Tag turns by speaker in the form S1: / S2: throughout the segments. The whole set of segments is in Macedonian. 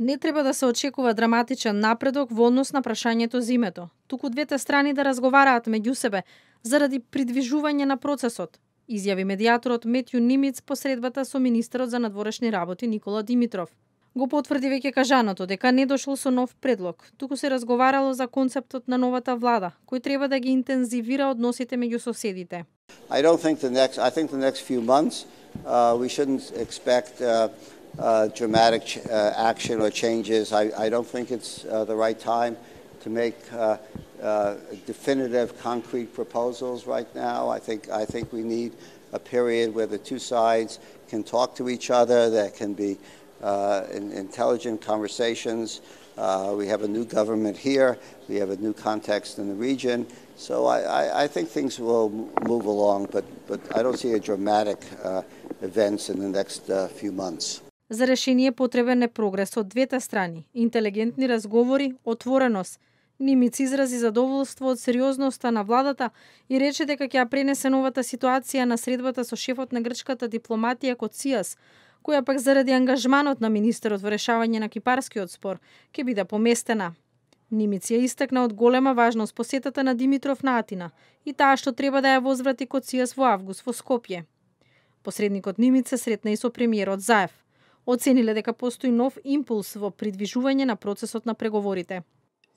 S1: Не треба да се очекува драматичен напредок во однос на прашањето за името, туку двете страни да разговараат меѓу себе заради придвижување на процесот, изјави медијаторот Метју Нимиц по средбата со министерот за надворешни работи Никола Димитров. Го потврди веќе кажаното дека не дошол со нов предлог, туку се разговарало за концептот на новата влада, кој треба да ги интензивира односите меѓу соседите.
S2: I think the next few months we shouldn't expect dramatic action or changes. I don't think it's the right time to make definitive, concrete proposals right now. I think we need a period where the two sides can talk to each other. There can be intelligent conversations. We have a new government here. We have a new context in the region. So I think things will move along, but I don't see a dramatic events in the next few months.
S1: За решение потребен е прогрес од двете страни, интелигентни разговори, отвореност. Нимиц изрази задоволство од сериозноста на владата и рече дека ќе ја пренесе новата ситуација на средбата со шефот на грчката дипломатија Коцијас, која пак заради ангажманот на министерот во решавање на кипарскиот спор ќе биде поместена. Нимиц ја истакна од голема важност посетата на Димитров на Атина и таа што треба да ја возврати Коцијас во август во Скопје. Посредникот Нимиц се сретна и со премиерот Заев. Оцениле дека постои нов импулс во придвижување на процесот на преговорите.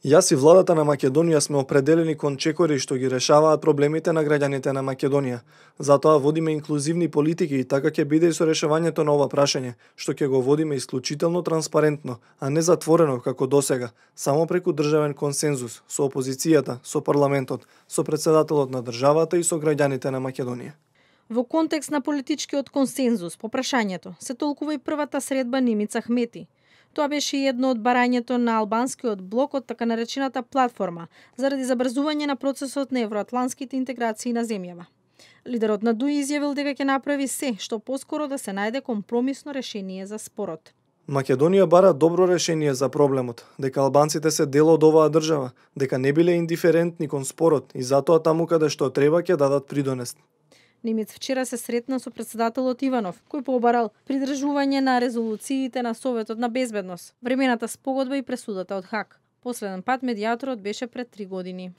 S3: Јас и владата на Македонија сме определени кон чекори што ги решаваат проблемите на граѓаните на Македонија. Затоа водиме инклузивни политики и така ќе биде и со решавањето на ова прашање, што ќе го водиме исклучително транспарентно, а не затворено како досега, само преку државен консензус со опозицијата, со парламентот, со председателот на државата и со граѓаните на Македонија.
S1: Во контекст на политичкиот консензус по прашањето се толкува и првата средба Нимиц Ахмети. Тоа беше и едно од барањето на албанскиот блок од така наречената платформа заради забрзување на процесот на евроатлантските интеграции на земјава. Лидерот на ДУИ изјавил дека ќе направи се што поскоро да се најде компромисно решение за спорот.
S3: Македонија бара добро решение за проблемот, дека албанците се дел од оваа држава, дека не биле индиферентни кон спорот и затоа таму каде што треба ќе дадат придонес.
S1: Нимиц вчера се сретна со председателот Иванов, кој побарал придржување на резолуциите на Советот на безбедност, времената спогодба и пресудата од Хаг. Последен пат медијаторот беше пред 3 години.